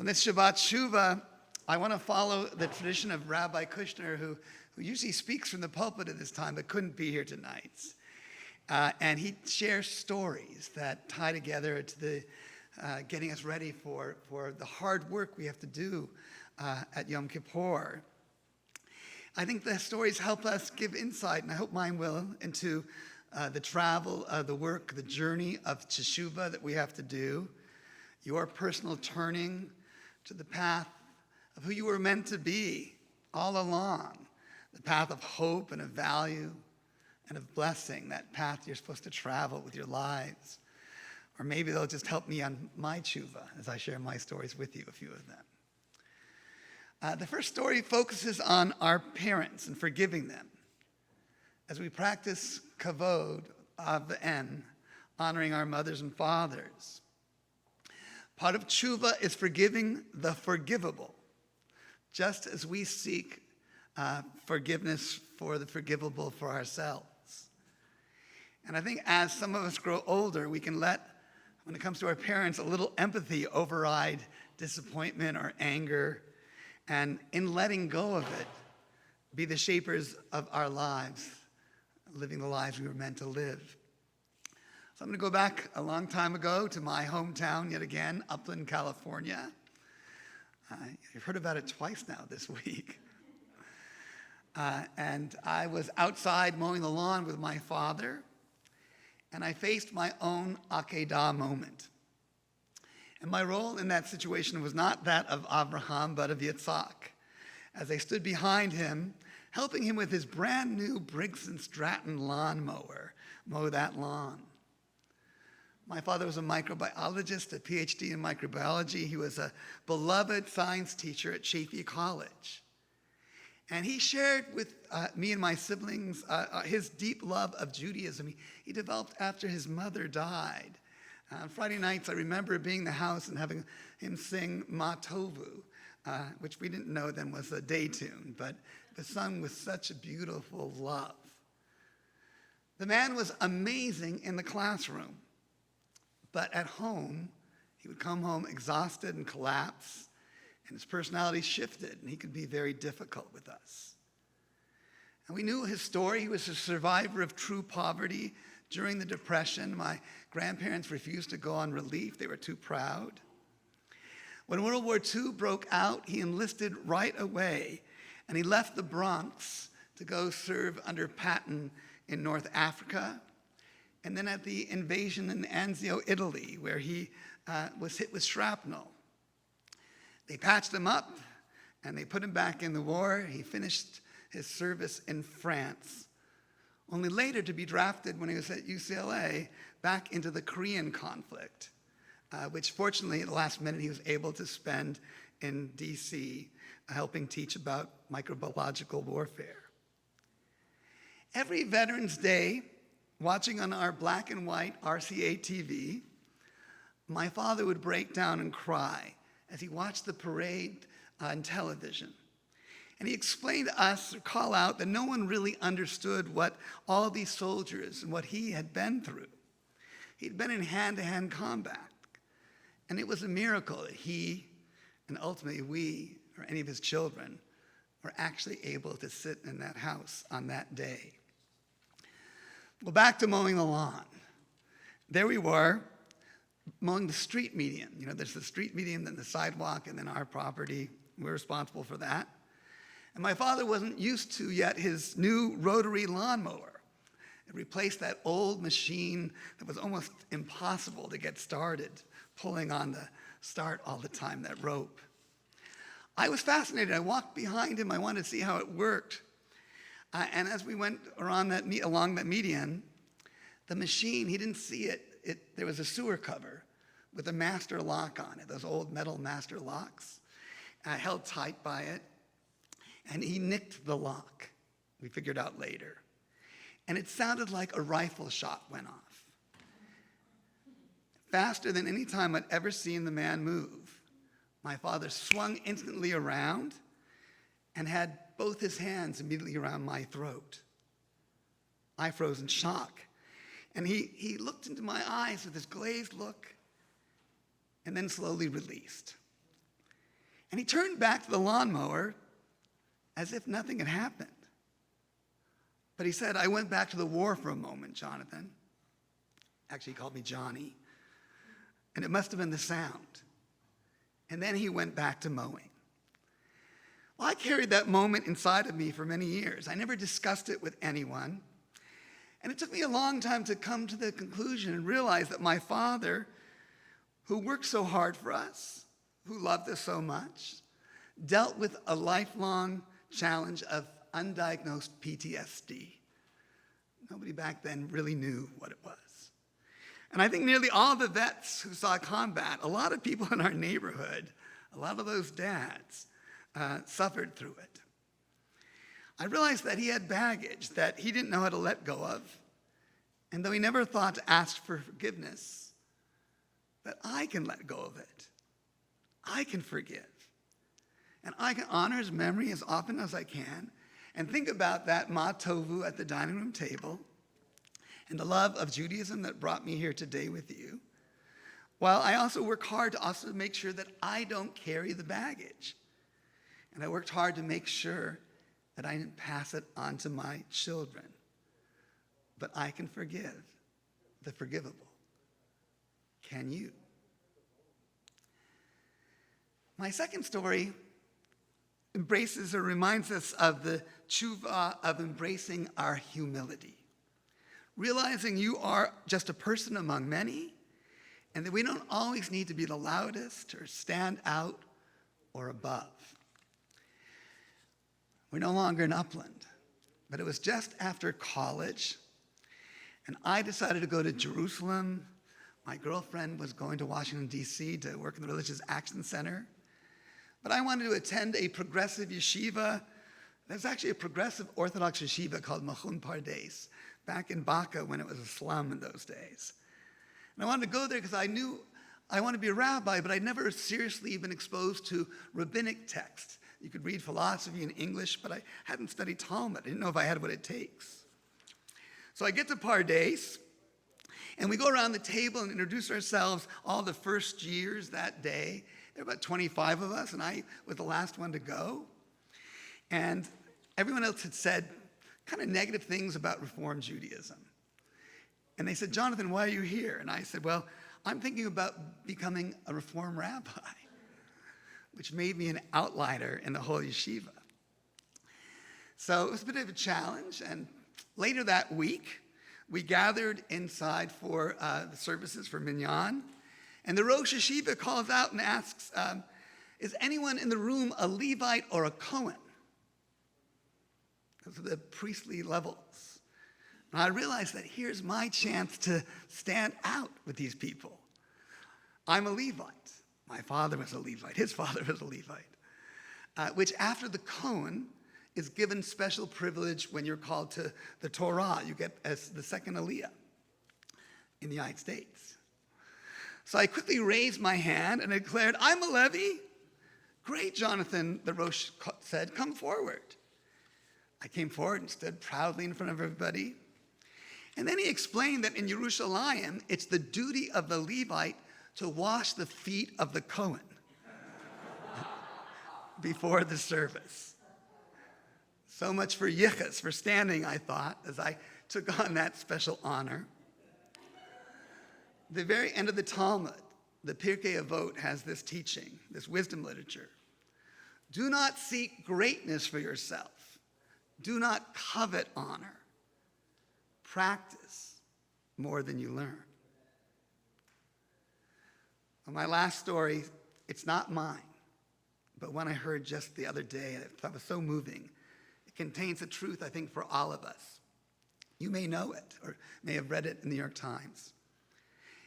On this Shabbat Shuvah, I want to follow the tradition of Rabbi Kushner, who usually speaks from the pulpit at this time, but couldn't be here tonight. And he shares stories that tie together to the getting us ready for the hard work we have to do at Yom Kippur. I think the stories help us give insight, and I hope mine will, into the travel, the work, the journey of Teshuvah that we have to do, your personal turning to the path of who you were meant to be all along, the path of hope and of value and of blessing, that path you're supposed to travel with your lives. Or maybe they'll just help me on my tshuva as I share my stories with you, a few of them. The first story focuses on our parents and forgiving them as we practice kavod, av-en, honoring our mothers and fathers. Part of tshuva is forgiving the forgivable, just as we seek forgiveness for the forgivable for ourselves. And I think as some of us grow older, we can let, when it comes to our parents, a little empathy override disappointment or anger, and in letting go of it, be the shapers of our lives, living the lives we were meant to live. So I'm going to go back a long time ago to my hometown yet again, Upland, California. You've heard about it twice now this week. And I was outside mowing the lawn with my father, and I faced my own Akedah moment. And my role in that situation was not that of Abraham, but of Yitzhak, as I stood behind him, helping him with his brand new Briggs & Stratton lawnmower, mow that lawn. My father was a microbiologist, a PhD in microbiology. He was a beloved science teacher at Chaffey College. And he shared with me and my siblings his deep love of Judaism. He developed after his mother died. On Friday nights, I remember being in the house and having him sing Ma Tovu, which we didn't know then was a day tune, but it was sung with such a beautiful love. The man was amazing in the classroom, but at home, he would come home exhausted and collapse, and his personality shifted, and he could be very difficult with us. And we knew his story. He was a survivor of true poverty during the Depression. My grandparents refused to go on relief. They were too proud. When World War II broke out, he enlisted right away, and he left the Bronx to go serve under Patton in North Africa, and then at the invasion in Anzio, Italy, where he was hit with shrapnel. They patched him up, and they put him back in the war. He finished his service in France, only later to be drafted when he was at UCLA back into the Korean conflict, which fortunately at the last minute he was able to spend in DC, helping teach about microbiological warfare. Every Veterans Day, watching on our black and white RCA TV, my father would break down and cry as he watched the parade on television. And he explained to us, or call out, that no one really understood what all these soldiers and what he had been through. He'd been in hand-to-hand combat. And it was a miracle that he, and ultimately we, or any of his children, were actually able to sit in that house on that day. Well, back to mowing the lawn. There we were, mowing the street median. You know, there's the street median, then the sidewalk, and then our property. We're responsible for that. And my father wasn't used to yet his new rotary lawnmower. It replaced that old machine that was almost impossible to get started, pulling on the start all the time, that rope. I was fascinated. I walked behind him. I wanted to see how it worked. And as we went along that median, the machine, he didn't see it. There was a sewer cover with a master lock on it, those old metal master locks, held tight by it. And he nicked the lock, we figured out later. And it sounded like a rifle shot went off. Faster than any time I'd ever seen the man move. My father swung instantly around and had both his hands immediately around my throat. I froze in shock. And he looked into my eyes with this glazed look and then slowly released. And he turned back to the lawnmower as if nothing had happened. But he said, "I went back to the war for a moment, Jonathan." Actually, he called me Johnny. And it must have been the sound. And then he went back to mowing. Well, I carried that moment inside of me for many years. I never discussed it with anyone. And it took me a long time to come to the conclusion and realize that my father, who worked so hard for us, who loved us so much, dealt with a lifelong challenge of undiagnosed PTSD. Nobody back then really knew what it was. And I think nearly all the vets who saw combat, a lot of people in our neighborhood, a lot of those dads, suffered through it. I realized that he had baggage that he didn't know how to let go of. And though he never thought to ask for forgiveness, that I can let go of it. I can forgive. And I can honor his memory as often as I can and think about that ma tovu at the dining room table and the love of Judaism that brought me here today with you, while I also work hard to also make sure that I don't carry the baggage. And I worked hard to make sure that I didn't pass it on to my children. But I can forgive the forgivable. Can you? My second story embraces or reminds us of the tshuva of embracing our humility. Realizing you are just a person among many, and that we don't always need to be the loudest or stand out or above. We're no longer in Upland, but it was just after college, and I decided to go to Jerusalem. My girlfriend was going to Washington, D.C. to work in the Religious Action Center, but I wanted to attend a progressive yeshiva. There's actually a progressive Orthodox yeshiva called Machun Pardes, back in Baca when it was a slum in those days. And I wanted to go there because I knew I wanted to be a rabbi, but I'd never seriously been exposed to rabbinic text. You could read philosophy in English, but I hadn't studied Talmud. I didn't know if I had what it takes. So I get to Pardes, and we go around the table and introduce ourselves, all the first years that day. There were about 25 of us, and I was the last one to go. And everyone else had said kind of negative things about Reform Judaism. And they said, "Jonathan, why are you here?" And I said, "Well, I'm thinking about becoming a Reform rabbi," which made me an outlier in the whole yeshiva. So it was a bit of a challenge. And later that week, we gathered inside for the services for Minyan. And the Rosh Yeshiva calls out and asks, "Is anyone in the room a Levite or a Cohen?" Those are the priestly levels. And I realized that here's my chance to stand out with these people. I'm a Levite. My father was a Levite. His father was a Levite. Which after the Cohen is given special privilege when you're called to the Torah. You get as the second Aliyah in the United States. So I quickly raised my hand and I declared, "I'm a Levi." "Great, Jonathan," the Rosh said, "come forward." I came forward and stood proudly in front of everybody. And then he explained that in Yerushalayim, it's the duty of the Levite to wash the feet of the Cohen before the service. So much for yichus, for standing, I thought, as I took on that special honor. The very end of the Talmud, the Pirkei Avot, has this teaching, this wisdom literature. Do not seek greatness for yourself. Do not covet honor. Practice more than you learn. Well, my last story, it's not mine, but one I heard just the other day, and I thought was so moving. It contains a truth, I think, for all of us. You may know it, or may have read it in the New York Times.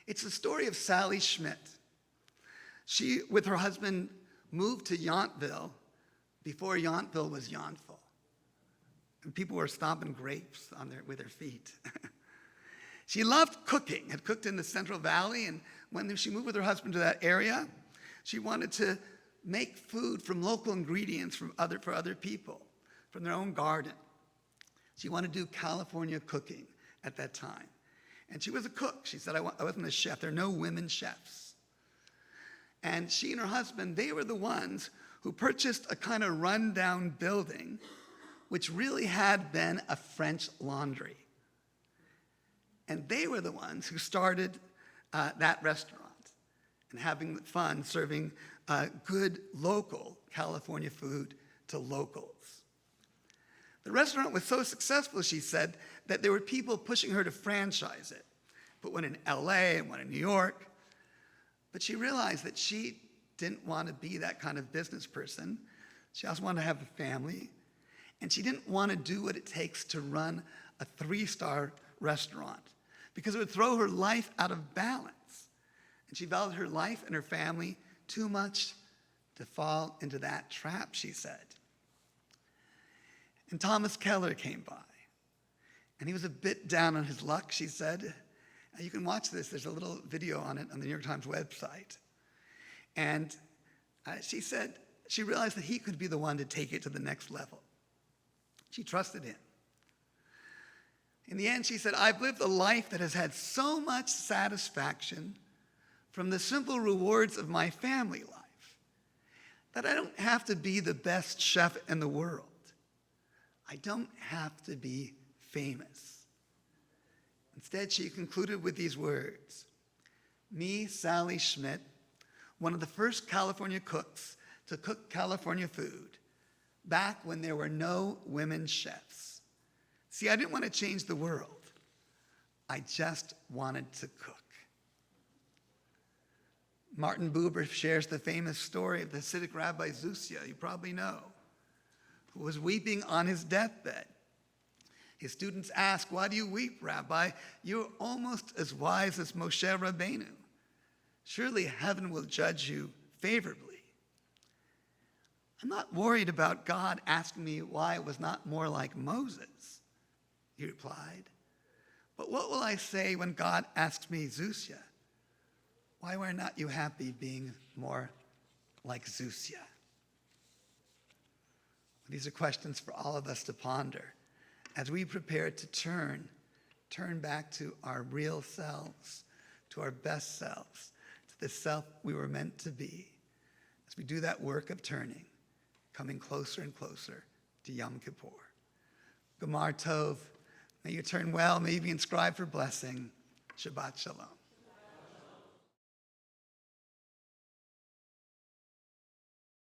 It's the story of Sally Schmidt. She, with her husband, moved to Yountville before Yountville was Yountville. And people were stomping grapes with their feet. She loved cooking, had cooked in the Central Valley, and when she moved with her husband to that area, she wanted to make food from local ingredients for other people, from their own garden. She wanted to do California cooking at that time. And she was a cook. She said, I wasn't a chef. There are no women chefs. And she and her husband, they were the ones who purchased a kind of rundown building which really had been a French laundry. And they were the ones who started that restaurant and having fun serving good local California food to locals. The restaurant was so successful, she said, that there were people pushing her to franchise it. Put one in LA and one in New York. But she realized that she didn't want to be that kind of business person. She also wanted to have a family. And she didn't want to do what it takes to run a 3-star restaurant because it would throw her life out of balance. And she valued her life and her family too much to fall into that trap, she said. And Thomas Keller came by. And he was a bit down on his luck, she said. You can watch this. There's a little video on it on the New York Times website. And she said she realized that he could be the one to take it to the next level. She trusted him. In the end, she said, I've lived a life that has had so much satisfaction from the simple rewards of my family life that I don't have to be the best chef in the world. I don't have to be famous. Instead, she concluded with these words, me, Sally Schmidt, one of the first California cooks to cook California food, back when there were no women chefs. See, I didn't want to change the world. I just wanted to cook. Martin Buber shares the famous story of the Hasidic Rabbi Zusia, you probably know, who was weeping on his deathbed. His students ask, why do you weep, Rabbi? You're almost as wise as Moshe Rabbeinu. Surely heaven will judge you favorably. I'm not worried about God asking me why it was not more like Moses, he replied. But what will I say when God asks me, Zusia, why were not you happy being more like Zusia? These are questions for all of us to ponder as we prepare to turn back to our real selves, to our best selves, to the self we were meant to be. As we do that work of turning, coming closer and closer to Yom Kippur. Gamar Tov, may you turn well, may you be inscribed for blessing. Shabbat Shalom.